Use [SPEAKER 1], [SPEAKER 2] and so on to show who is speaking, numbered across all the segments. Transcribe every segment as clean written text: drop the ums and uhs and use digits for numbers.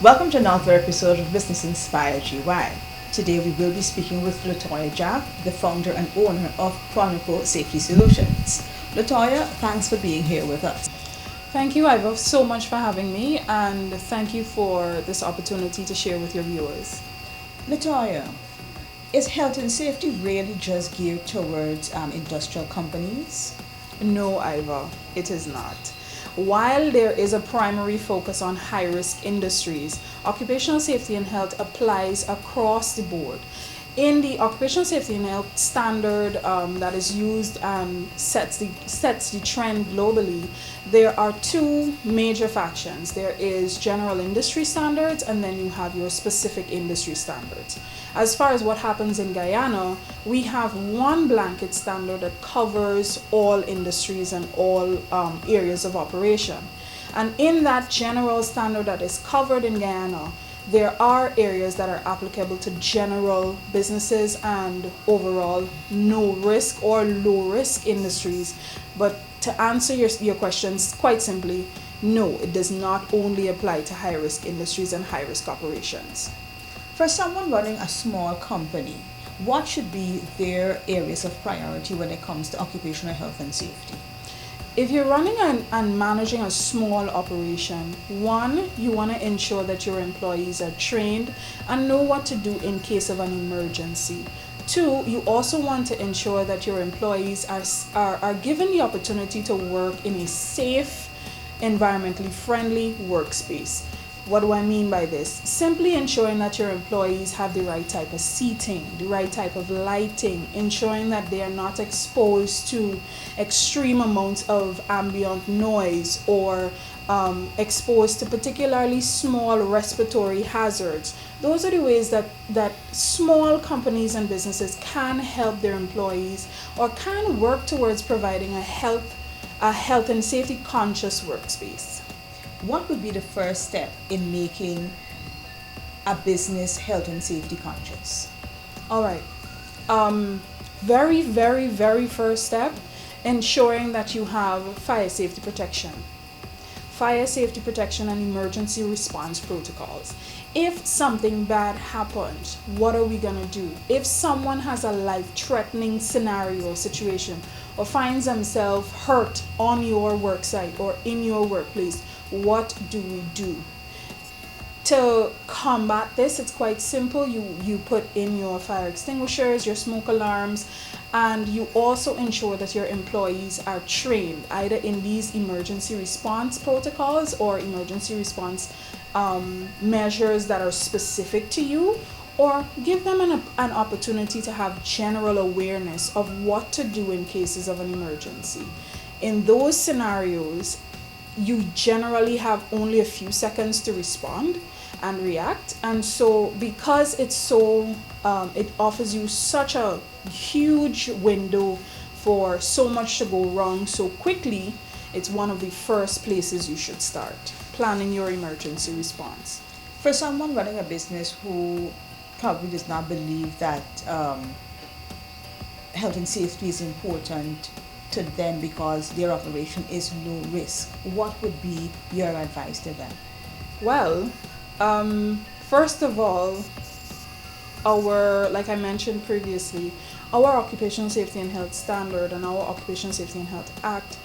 [SPEAKER 1] Welcome to another episode of Business Inspired GY. Today we will be speaking with Latoya Jack, the founder and owner of Kronoco Safety Solutions. Latoya, thanks for being here with us.
[SPEAKER 2] Thank you, Iva, so much for having me, and thank you for this opportunity to share with your viewers.
[SPEAKER 1] Latoya, is health and safety really just geared towards industrial companies?
[SPEAKER 2] No, Iva, it is not. While there is a primary focus on high-risk industries, occupational safety and health applies across the board. In the occupational safety and health standard that is used and sets the trend globally, there are two major factions. There is general industry standards, and then you have your specific industry standards. As far as what happens in Guyana, we have one blanket standard that covers all industries and all areas of operation. And in that general standard that is covered in Guyana, there are areas that are applicable to general businesses and overall no risk or low risk industries. But to answer your questions quite simply, no, it does not only apply to high risk industries and high risk operations.
[SPEAKER 1] For someone running a small company, what should be their areas of priority when it comes to occupational health and safety?
[SPEAKER 2] If you're running and managing a small operation, one, you want to ensure that your employees are trained and know what to do in case of an emergency. Two, you also want to ensure that your employees are given the opportunity to work in a safe, environmentally friendly workspace. What do I mean by this? Simply ensuring that your employees have the right type of seating, the right type of lighting, ensuring that they are not exposed to extreme amounts of ambient noise or exposed to particularly small respiratory hazards. Those are the ways that small companies and businesses can help their employees or can work towards providing a health and safety conscious workspace.
[SPEAKER 1] What would be the first step in making a business health and safety conscious?
[SPEAKER 2] All right. Very, very, very first step, ensuring that you have fire safety protection. Fire safety protection and emergency response protocols. If something bad happens, what are we going to do? If someone has a life-threatening scenario or situation or finds themselves hurt on your work site or in your workplace, what do we do? To combat this, it's quite simple. You put in your fire extinguishers, your smoke alarms, and you also ensure that your employees are trained either in these emergency response protocols or emergency response measures that are specific to you, or give them an opportunity to have general awareness of what to do in cases of an emergency. In those scenarios, you generally have only a few seconds to respond and react, and so because it offers you such a huge window for so much to go wrong so quickly, it's one of the first places you should start planning your emergency response.
[SPEAKER 1] For someone running a business who probably does not believe that health and safety is important to them because their operation is low risk, what would be your advice to them?
[SPEAKER 2] Well, first of all, like I mentioned previously, our Occupational Safety and Health Standard and our Occupational Safety and Health Act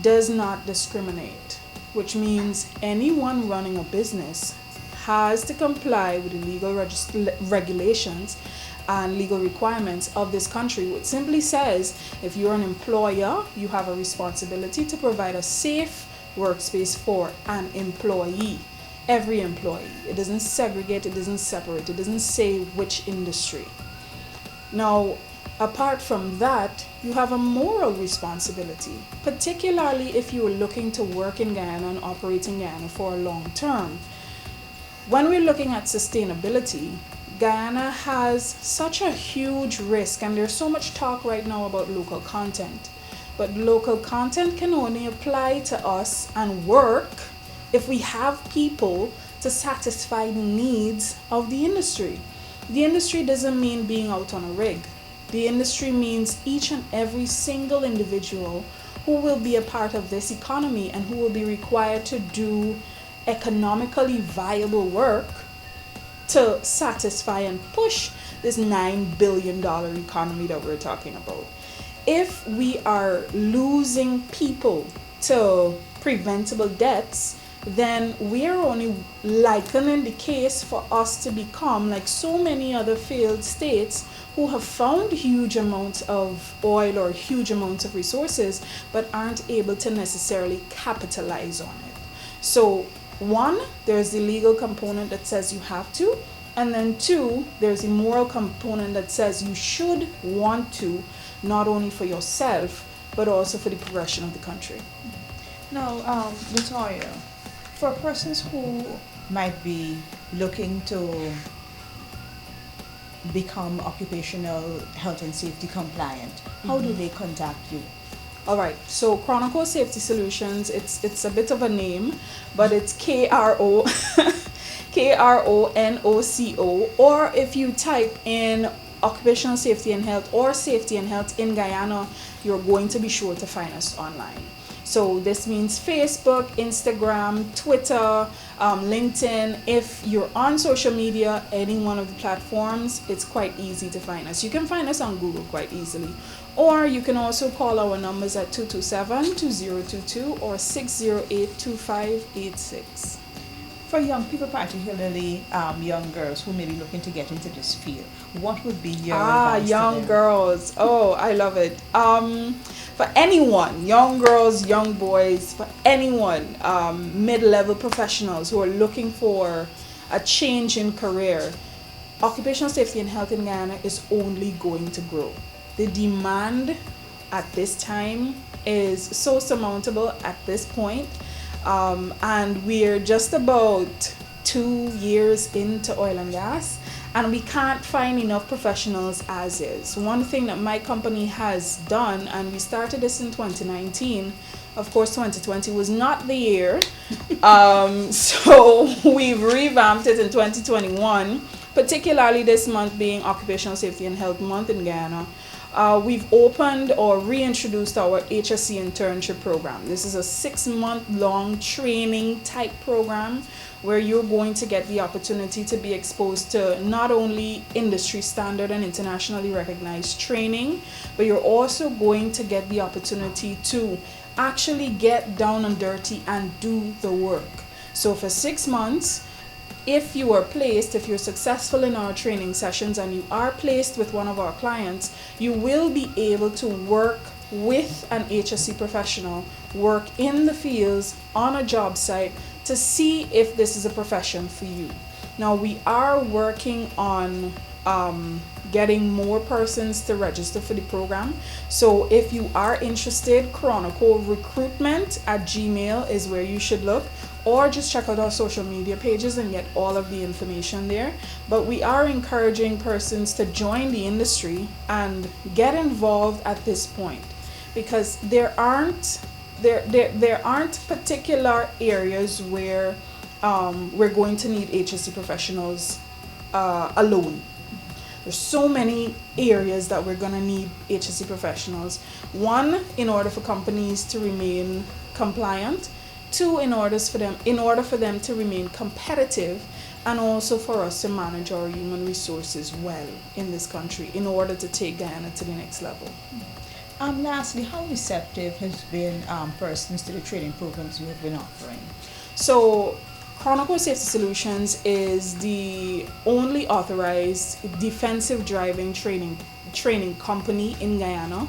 [SPEAKER 2] does not discriminate, which means anyone running a business has to comply with the legal regulations and legal requirements of this country, which simply says if you're an employer, you have a responsibility to provide a safe workspace for an employee. Every employee. It doesn't segregate, it doesn't separate, it doesn't say which industry. Now, apart from that, you have a moral responsibility, particularly if you are looking to work in Guyana and operate in Guyana for a long term. When we're looking at sustainability, Guyana has such a huge risk, and there's so much talk right now about local content. But local content can only apply to us and work if we have people to satisfy the needs of the industry. The industry doesn't mean being out on a rig. The industry means each and every single individual who will be a part of this economy and who will be required to do economically viable work to satisfy and push this $9 billion economy that we're talking about. If we are losing people to preventable deaths, then we are only likening the case for us to become like so many other failed states who have found huge amounts of oil or huge amounts of resources but aren't able to necessarily capitalize on it. So one, there's the legal component that says you have to, and then two, there's the moral component that says you should want to, not only for yourself but also for the progression of the country.
[SPEAKER 1] Now, Latoya, for persons who might be looking to become occupational health and safety compliant, how do they contact you?
[SPEAKER 2] All right, so Kronoco Safety Solutions, it's a bit of a name, but it's Kronoco, or if you type in occupational safety and health or safety and health in Guyana, you're going to be sure to find us online. So this means Facebook, Instagram, Twitter, LinkedIn. If you're on social media, any one of the platforms, it's quite easy to find us. You can find us on Google quite easily. Or you can also call our numbers at 227-2022 or 608-2586.
[SPEAKER 1] For young people, particularly young girls who may be looking to get into this field, what would be your advice
[SPEAKER 2] young
[SPEAKER 1] to them?
[SPEAKER 2] girls. Oh, I love it. For anyone, young girls, young boys, for anyone, mid-level professionals who are looking for a change in career, occupational safety and health in Guyana is only going to grow. The demand at this time is so surmountable at this point. And we're just about 2 years into oil and gas, and we can't find enough professionals as is. One thing that my company has done, and we started this in 2019, of course 2020 was not the year, so we've revamped it in 2021, particularly this month being Occupational Safety and Health Month in Guyana. We've opened or reintroduced our HSE Internship Program. This is a 6-month-long training type program where you're going to get the opportunity to be exposed to not only industry standard and internationally recognized training, but you're also going to get the opportunity to actually get down and dirty and do the work. So for 6 months, if you're successful in our training sessions and you are placed with one of our clients, you will be able to work with an HSE professional, work in the fields on a job site to see if this is a profession for you. Now, we are working on getting more persons to register for the program. So if you are interested, Kronoco Recruitment at Gmail is where you should look, or just check out our social media pages and get all of the information there. But we are encouraging persons to join the industry and get involved at this point, because there aren't particular areas where we're going to need HSE professionals alone. There's so many areas that we're going to need HSE professionals. One, in order for companies to remain compliant. Two, in order for them to remain competitive, and also for us to manage our human resources well in this country in order to take Guyana to the next level.
[SPEAKER 1] Lastly, how receptive has been persons to the training programs you have been offering?
[SPEAKER 2] So, Kronoco Safety Solutions is the only authorized defensive driving training company in Guyana.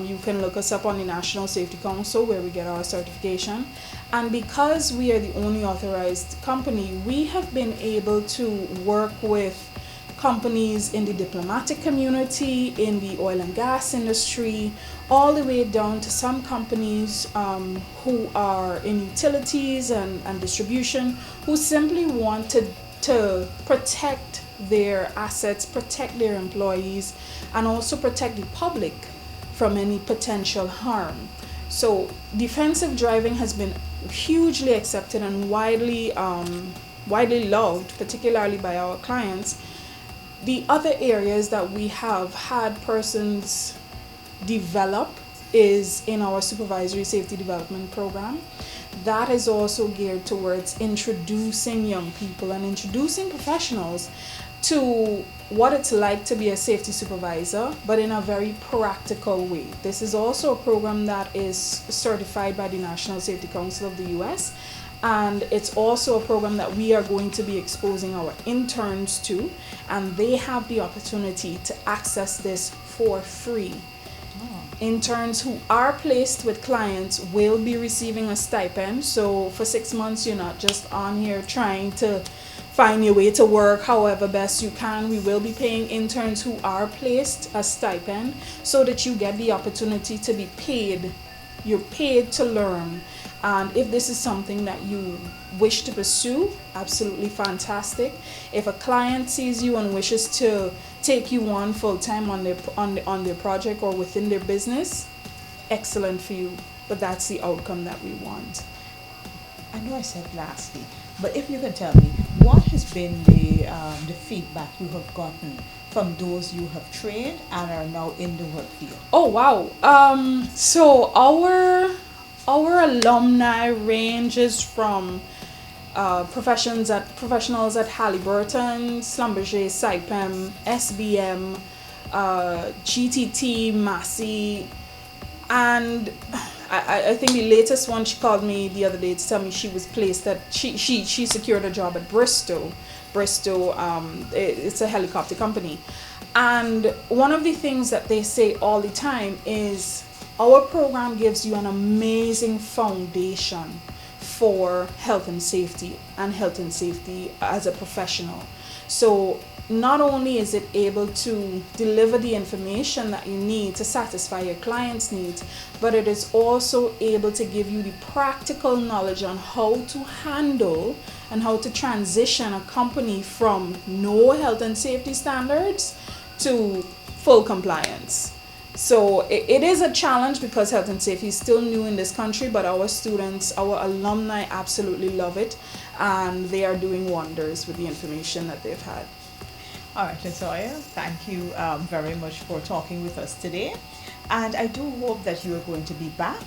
[SPEAKER 2] You can look us up on the National Safety Council where we get our certification. And because we are the only authorized company, we have been able to work with companies in the diplomatic community, in the oil and gas industry, all the way down to some companies who are in utilities and distribution, who simply wanted to protect their assets, protect their employees, and also protect the public from any potential harm. So defensive driving has been hugely accepted and widely loved, particularly by our clients. The other areas that we have had persons develop is in our supervisory safety development program. That is also geared towards introducing young people and introducing professionals to what it's like to be a safety supervisor, but in a very practical way. This is also a program that is certified by the National Safety Council of the US, and it's also a program that we are going to be exposing our interns to, and they have the opportunity to access this for free. Interns who are placed with clients will be receiving a stipend. So for 6 months, you're not just on here trying to find your way to work however best you can. We will be paying interns who are placed a stipend so that you get the opportunity to be paid. You're paid to learn. And if this is something that you wish to pursue, absolutely fantastic. If a client sees you and wishes to take you on full time on their project or within their business, excellent for you. But that's the outcome that we want.
[SPEAKER 1] I know I said lastly, but if you can tell me, what has been the feedback you have gotten from those you have trained and are now in the work field?
[SPEAKER 2] Oh wow! So our alumni ranges from professionals at Halliburton, Schlumberger, Saipem, SBM, GTT, Massey, and I think the latest one, she called me the other day to tell me she was placed that she secured a job at Bristow. It's a helicopter company. And one of the things that they say all the time is our program gives you an amazing foundation for health and safety as a professional. So not only is it able to deliver the information that you need to satisfy your client's needs, but it is also able to give you the practical knowledge on how to handle and how to transition a company from no health and safety standards to full compliance. So it is a challenge because health and safety is still new in this country, but our students, our alumni absolutely love it, and they are doing wonders with the information that they've had.
[SPEAKER 1] All right, Latoya, thank you very much for talking with us today. And I do hope that you are going to be back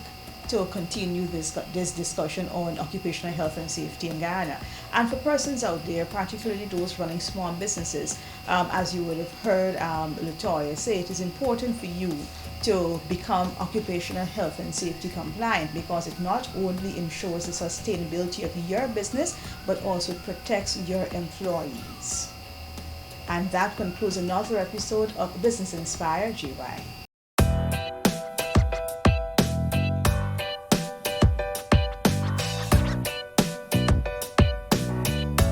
[SPEAKER 1] to continue this discussion on occupational health and safety in Guyana. And for persons out there, particularly those running small businesses, as you would have heard Latoya say, it is important for you to become occupational health and safety compliant, because it not only ensures the sustainability of your business, but also protects your employees. And that concludes another episode of Business Inspire GY.